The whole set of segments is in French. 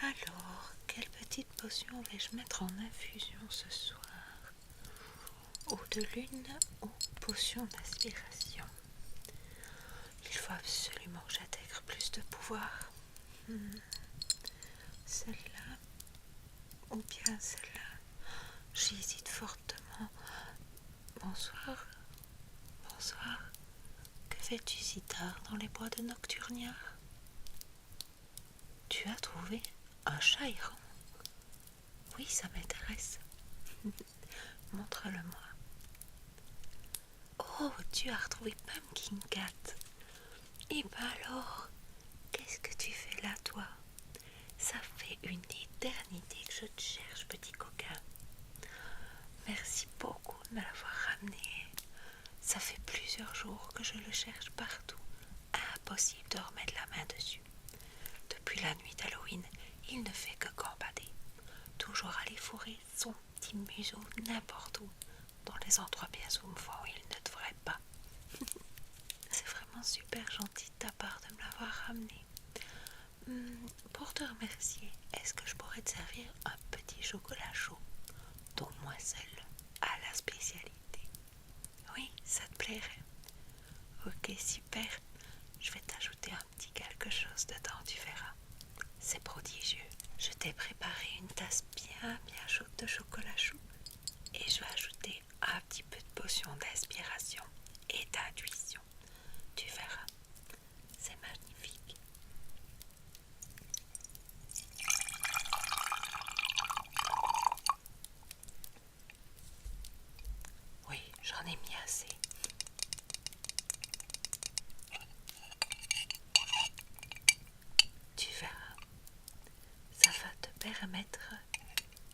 Alors, quelle petite potion vais-je mettre en infusion ce soir? Eau de lune ou potion d'aspiration? Il faut absolument que j'intègre plus de pouvoir. Celle-là ou bien celle-là? J'hésite fortement. Bonsoir. Bonsoir. Que fais-tu si tard dans les bois de Nocturnia? Tu as trouvé un chat errant? Oui, ça m'intéresse. Montre-le-moi. Oh, tu as retrouvé Pumpkin Cat. Eh ben alors, qu'est-ce que tu fais là, toi? Ça fait une éternité que je te cherche, petit coquin. Merci beaucoup de me l'avoir ramené. Ça fait plusieurs jours que je le cherche partout. Impossible de remettre la main dessus. Depuis la nuit d'Halloween, il ne fait que gambader. Toujours aller fourrer son petit museau n'importe où, dans les endroits bien souvent où il ne devrait pas. C'est vraiment super gentil de ta part de me l'avoir ramené. Pour te remercier, est-ce que je pourrais te servir un petit chocolat chaud, dont moi seule a la spécialité? Oui, ça te plairait? Ok, super. Je vais t'ajouter un petit quelque chose dedans, tu verras. C'est prodigieux. Je t'ai préparé une tasse bien chaude de chocolat chaud et je vais ajouter un petit peu de potion d'inspiration et d'intuition. Tu verras, c'est magnifique. Oui, j'en ai mis assez. Tu verras, ça va te permettre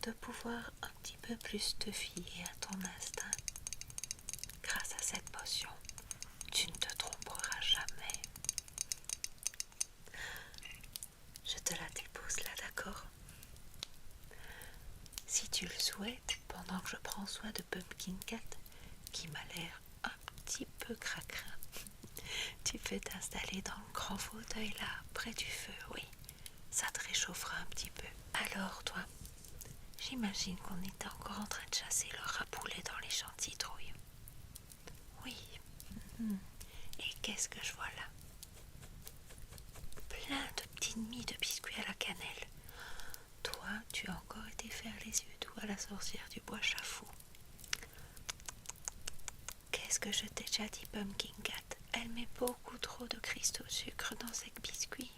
de pouvoir un petit peu plus te fier à ton instinct. Grâce à cette potion, tu ne te tromperas jamais. Je te la dépose là, d'accord? Si tu le souhaites, pendant que je prends soin de Pumpkin Cat, qui m'a l'air un petit peu cracra, tu peux t'installer dans le grand fauteuil là, près du feu, oui. Ça te réchauffera un petit peu. Alors toi, j'imagine qu'on était encore en train de chasser le rapoulet dans les champs de citrouilles. Oui. Et qu'est-ce que je vois là? Plein de petites mie de biscuits à la cannelle. Toi, tu as encore été faire les yeux doux à la sorcière du bois Chafou. Qu'est-ce que je t'ai déjà dit, Pumpkin Cat? Elle met beaucoup trop de cristaux de sucre dans ses biscuits.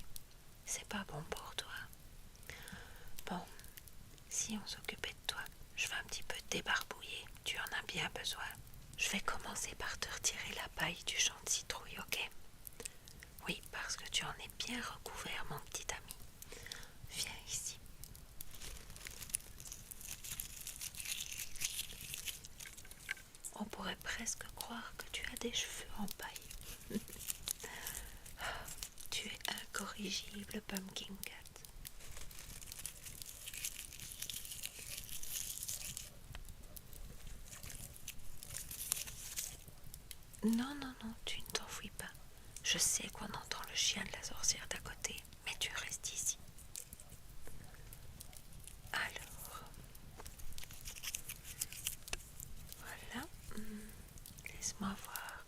C'est pas bon pour toi. Bon, si on s'occupait de toi, je vais un petit peu te débarbouiller. Tu en as bien besoin. Je vais commencer par te retirer la paille du champ de citrouille, ok? Oui, parce que tu en es bien recouvert, mon petit ami. Viens ici. On pourrait presque croire que tu as des cheveux en paille. Tu es incorrigible, Pumpkin Cat. Non, tu ne t'enfuis pas. Je sais qu'on entend le chien de la sorcière d'à côté, mais tu restes ici. Alors, voilà. Laisse-moi voir.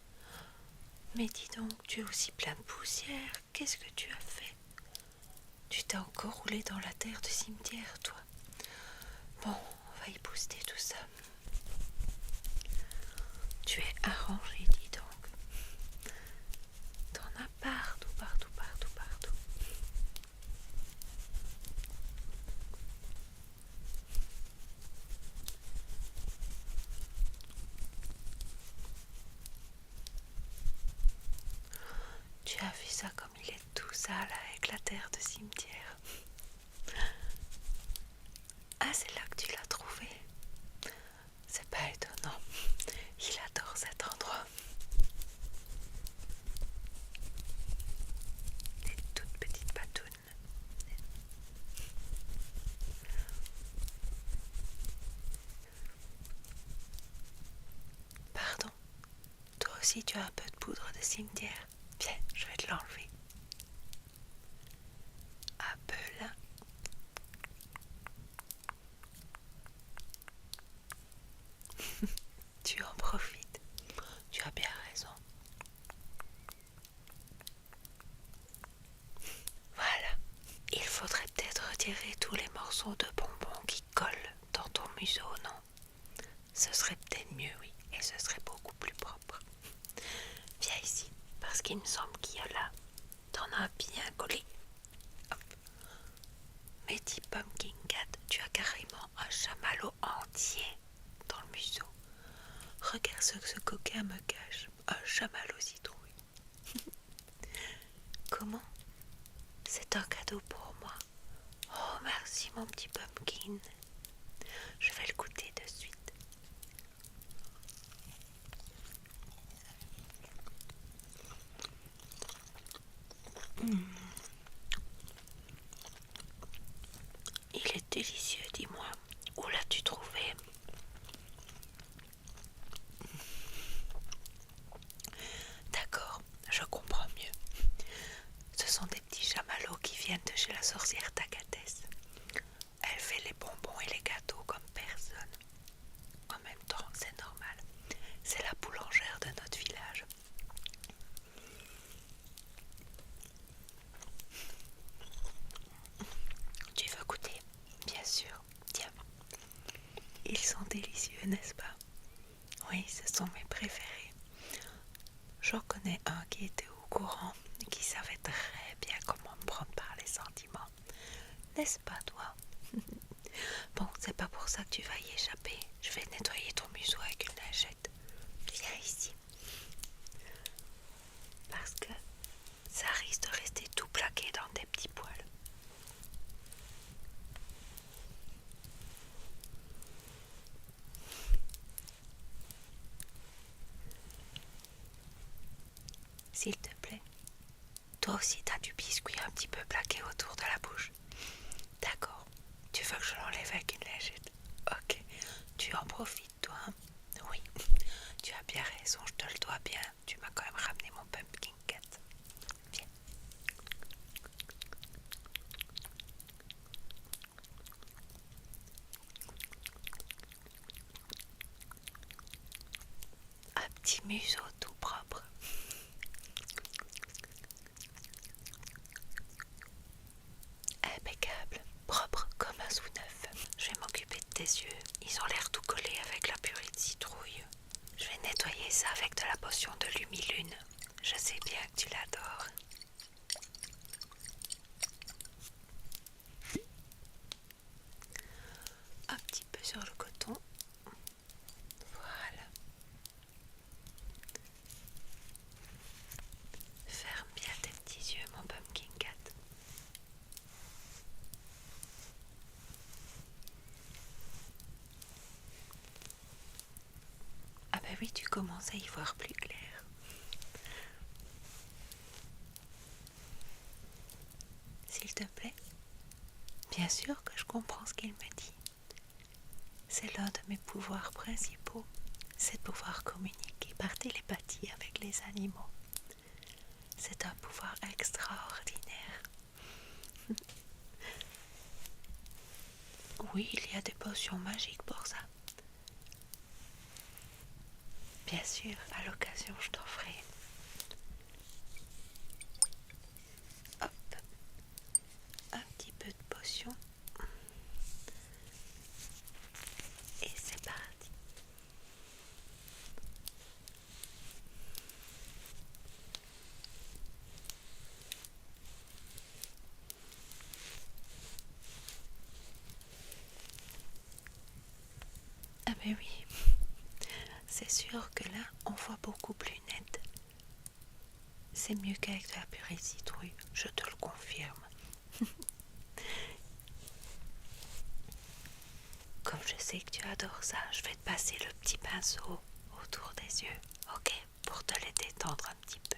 Mais dis donc, tu es aussi plein de poussière. Qu'est-ce que tu as fait? Tu t'es encore roulé dans la terre de cimetière, toi. Bon, on va y booster tout ça. Tu es arrangé, dis donc. T'en as partout. Tu as vu ça comme il est tout sale avec la terre de cimetière. Ah, c'est là que tu l'as trouvé. C'est pas étonnant. Il adore cet endroit. Des toutes petites patounes. Pardon, toi aussi tu as un peu de poudre de cimetière. Viens, je vais te l'enlever. il me semble qu'il y a là. T'en as bien collé. Hop. Mais dis Pumpkin Cat, tu as carrément un chamallow entier dans le museau. Regarde ce que ce coquin me cache. Un chamallow citrouille. Comment? C'est un cadeau pour moi. Oh merci mon petit Pumpkin. Je vais le goûter de suite. Il est délicieux, dis-moi. Où l'as-tu trouvé? D'accord, je comprends mieux. Ce sont des petits chamallows qui viennent de chez la sorcière Tagatès. Elle fait les bonbons et les gâteaux comme personne. En même temps, c'est normal. C'est la boulangère de notre village. Tu veux goûter? Bien sûr. Tiens. Ils sont délicieux, n'est-ce pas? Oui, ce sont mes préférés. J'en connais un qui était au courant et qui savait très bien comment me prendre par les sentiments. N'est-ce pas, toi? Bon, c'est pas pour ça que tu vas y échapper. Je vais nettoyer ton museau avec une lingette. Viens ici. Parce que ça risque de rester tout plaqué dans tes petits poils. S'il te plaît. Toi aussi, t'as du biscuit un petit peu plaqué autour de la bouche. D'accord. Tu veux que je l'enlève avec une lingette? Ok. Tu en profites, toi, hein? Oui. Tu as bien raison, je te le dois bien. Tu m'as quand même ramené mon Pumpkin Cat. Viens. Un petit museau tout propre. Impeccable, propre comme un sous neuf. Je vais m'occuper de tes yeux. Ils ont l'air tout collés avec la purée de citrouille. Je vais nettoyer ça avec de la potion de lumilune. Je sais bien que tu l'adores. Un petit peu sur le coton. Voilà. Ferme bien tes petits yeux, mon Pumpkin Cat. Ah bah oui, tu commences à y voir plus clair. S'il te plaît. Bien sûr que je comprends ce qu'il me dit. C'est l'un de mes pouvoirs principaux, c'est de pouvoir communiquer par télépathie avec les animaux. C'est un pouvoir extraordinaire. Oui, il y a des potions magiques pour ça. Bien sûr, à l'occasion, je t'en ferai. Hop, un petit peu de potion. Et c'est parti. Ah mais oui, c'est sûr que là, on voit beaucoup plus net. C'est mieux qu'avec de la purée de citrouille, je te le confirme. Comme je sais que tu adores ça, je vais te passer le petit pinceau autour des yeux, ok? Pour te les détendre un petit peu.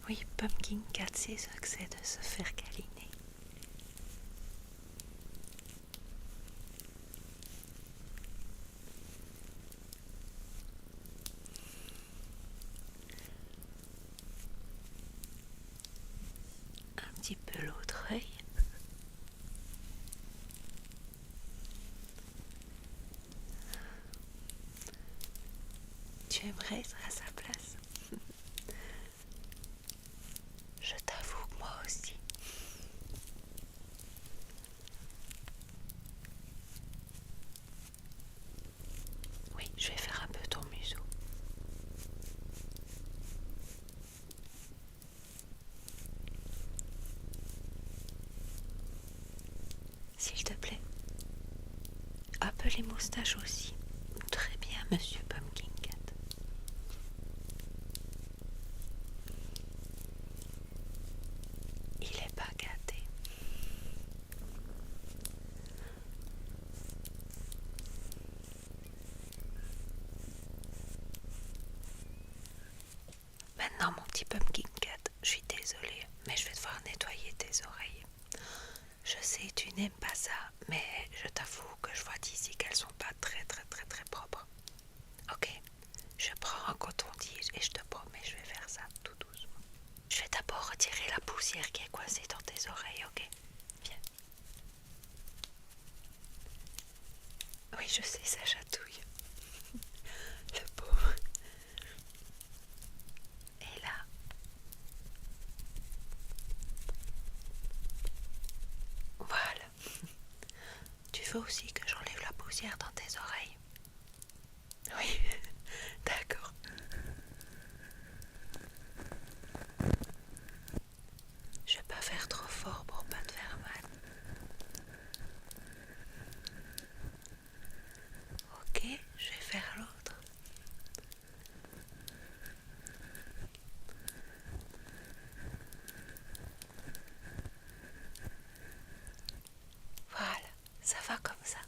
Oui, Pumpkin Cat, c'est ce que c'est de se faire câliner. Un petit peu l'autre œil. Tu aimerais être à sa place? Je t'avoue que moi aussi. s'il te plaît. Un peu les moustaches aussi. Très bien, monsieur Pumpkin Cat. Il est pas gâté. Maintenant, mon petit Pumpkin Cat, je suis désolée, mais je vais devoir nettoyer tes oreilles. Je sais, tu n'aimes pas ça, mais je t'avoue que je vois d'ici qu'elles sont pas très propres. Ok, je prends un coton-tige et je te promets, je vais faire ça tout doucement. Je vais d'abord retirer la poussière qui est coincée dans tes oreilles, ok? Viens. Oui, je sais, ça chatouille. Le pauvre. Et là. Voilà. Tu veux aussi que j'enlève la poussière dans tes oreilles? Oui, d'accord. Je vais pas faire trop fort pour pas te faire mal. Ok, je vais faire l'autre. Voilà, ça va comme ça.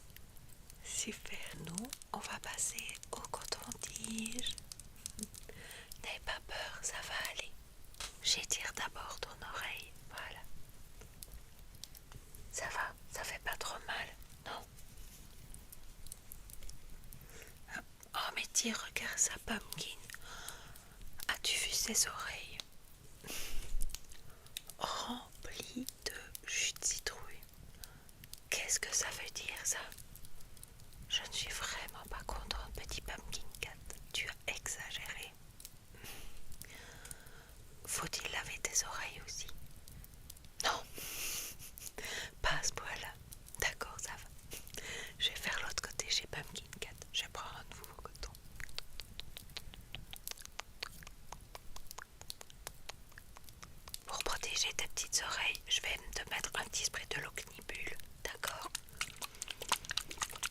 Super. Nous, on va passer au coton-tige. N'aie pas peur, ça va aller. J'étire d'abord ton oreille. Voilà. Ça va, ça fait pas trop mal, non? Oh, mais dis, regarde ça, Pumpkin. As-tu vu ses oreilles? Remplies de jus de citrouille. Qu'est-ce que ça veut dire, ça? Je ne suis vraiment pas contente, petit Pumpkin Cat. Tu as exagéré. Faut-il laver tes oreilles aussi? Non, pas à ce point-là. D'accord, ça va. Je vais faire l'autre côté chez Pumpkin Cat. Je vais prendre un nouveau coton. Pour protéger tes petites oreilles, je vais te mettre un petit spray de l'ocnibule. D'accord?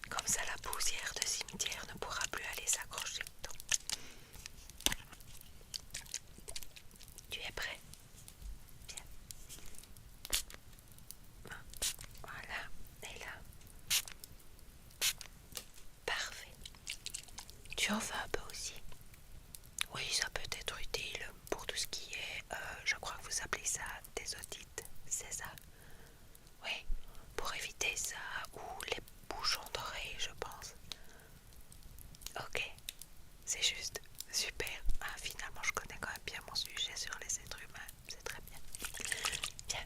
Comme ça, la poussière de cimetière ne pourra plus aller s'accrocher dedans. Tu es prêt? Bien. Voilà. Et là. Parfait. Tu en veux un peu aussi? Oui, ça peut être utile pour tout ce qui est, je crois que vous appelez ça des otites, c'est ça? Oui, pour éviter ça ou les bouchons d'oreilles, je pense. Ok, c'est juste super. Ah, finalement, je connais quand même bien mon sujet sur les êtres humains, c'est très bien. Bien,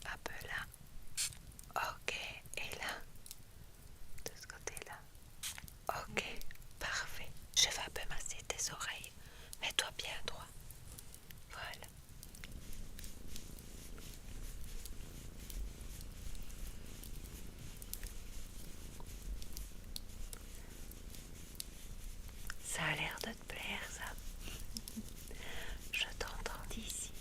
un peu là. Ok, et là, de ce côté-là. Ok, parfait. Je vais un peu masser tes oreilles. Mets-toi bien droit. Voilà. Ça a l'air de te plaire, ça. Je t'entends d'ici.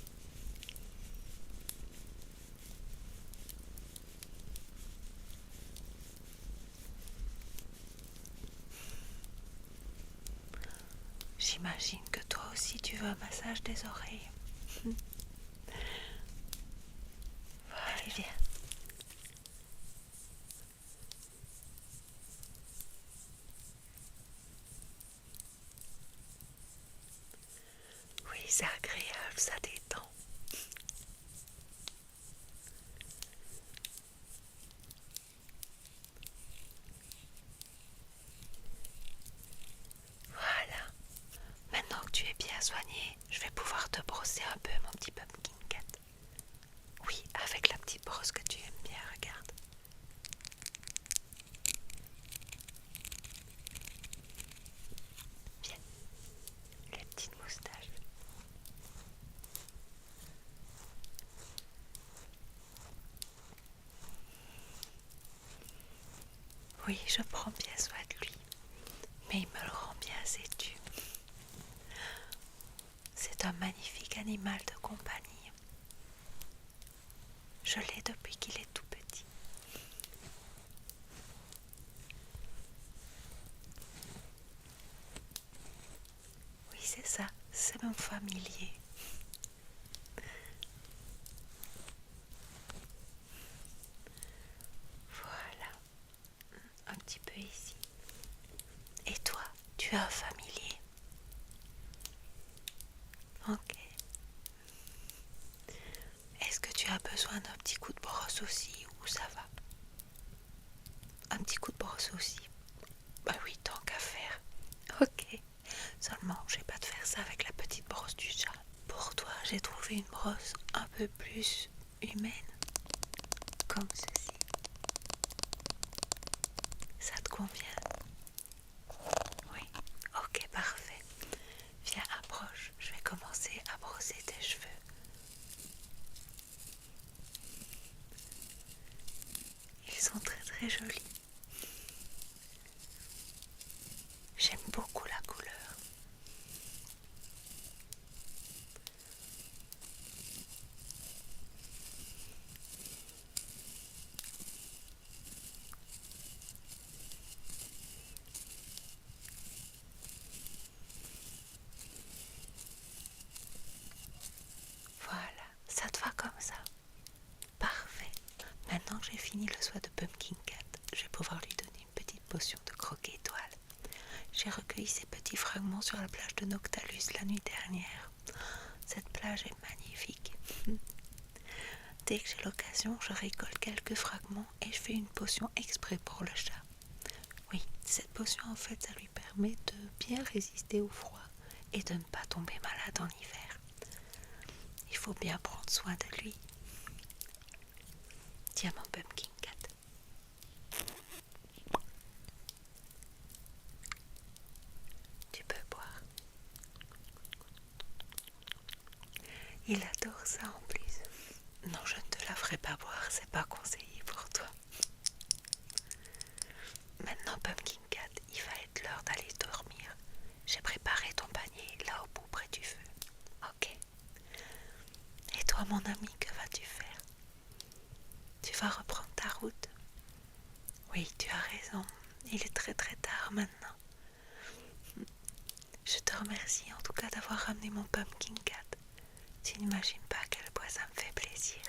J'imagine que toi aussi tu veux un massage des oreilles. Allez, viens. Oui, c'est agréable, ça détend. Voilà. Maintenant que tu es bien soigné, je vais pouvoir te brosser un peu, mon petit Pumpkin Cat. Oui, avec la petite brosse que tu aimes bien, regarde. Bien. Les petites moustaches. Oui, je prends bien soin de lui. Mais il me le rend bien, sais-tu. C'est un magnifique animal de compagnie. Je l'ai depuis qu'il est tout petit. mon familier. Voilà, un petit peu ici. Et toi, tu as un familier? Ok. Est-ce que tu as besoin d'un petit coup de brosse aussi ou ça va? Un petit coup de brosse aussi? Bah oui, tant qu'à faire. Ok. Seulement, je vais pas te faire ça avec la petite brosse du chat. Pour toi, j'ai trouvé une brosse un peu plus humaine, comme ceci. Ça te convient? Oui. Ok, parfait. Viens, approche. Je vais commencer à brosser tes cheveux. Ils sont très très jolis. J'aime beaucoup la couleur. Voilà, ça te va comme ça? Parfait. Maintenant que j'ai fini le soin de Pumpkin Cat, je vais pouvoir lui donner une petite potion de croquet étoile. J'ai recueilli ces petits fragments sur la plage de Noctalus la nuit dernière. Cette plage est magnifique. Dès que j'ai l'occasion, je récolte quelques fragments et je fais une potion exprès pour le chat. Oui, cette potion en fait, ça lui permet de bien résister au froid et de ne pas tomber malade en hiver. Il faut bien prendre soin de lui. Tiens mon Pumpkin Cat. Tu peux boire. Il adore ça en plus. Non, je ne te la ferai pas boire, c'est pas conseillé pour toi. Maintenant, Pumpkin Cat, il va être l'heure d'aller dormir. J'ai préparé ton panier là au bout près du feu. Ok. Et toi, mon ami, que vas-tu faire? Tu vas reprendre ta route? Oui, tu as raison. Il est très très tard maintenant. Je te remercie en tout cas d'avoir ramené mon Pumpkin Cat. Tu n'imagines pas à quel point ça me fait plaisir.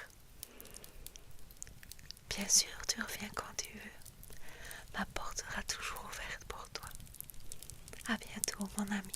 Bien sûr, tu reviens quand tu veux. Ma porte sera toujours ouverte pour toi. À bientôt, mon ami.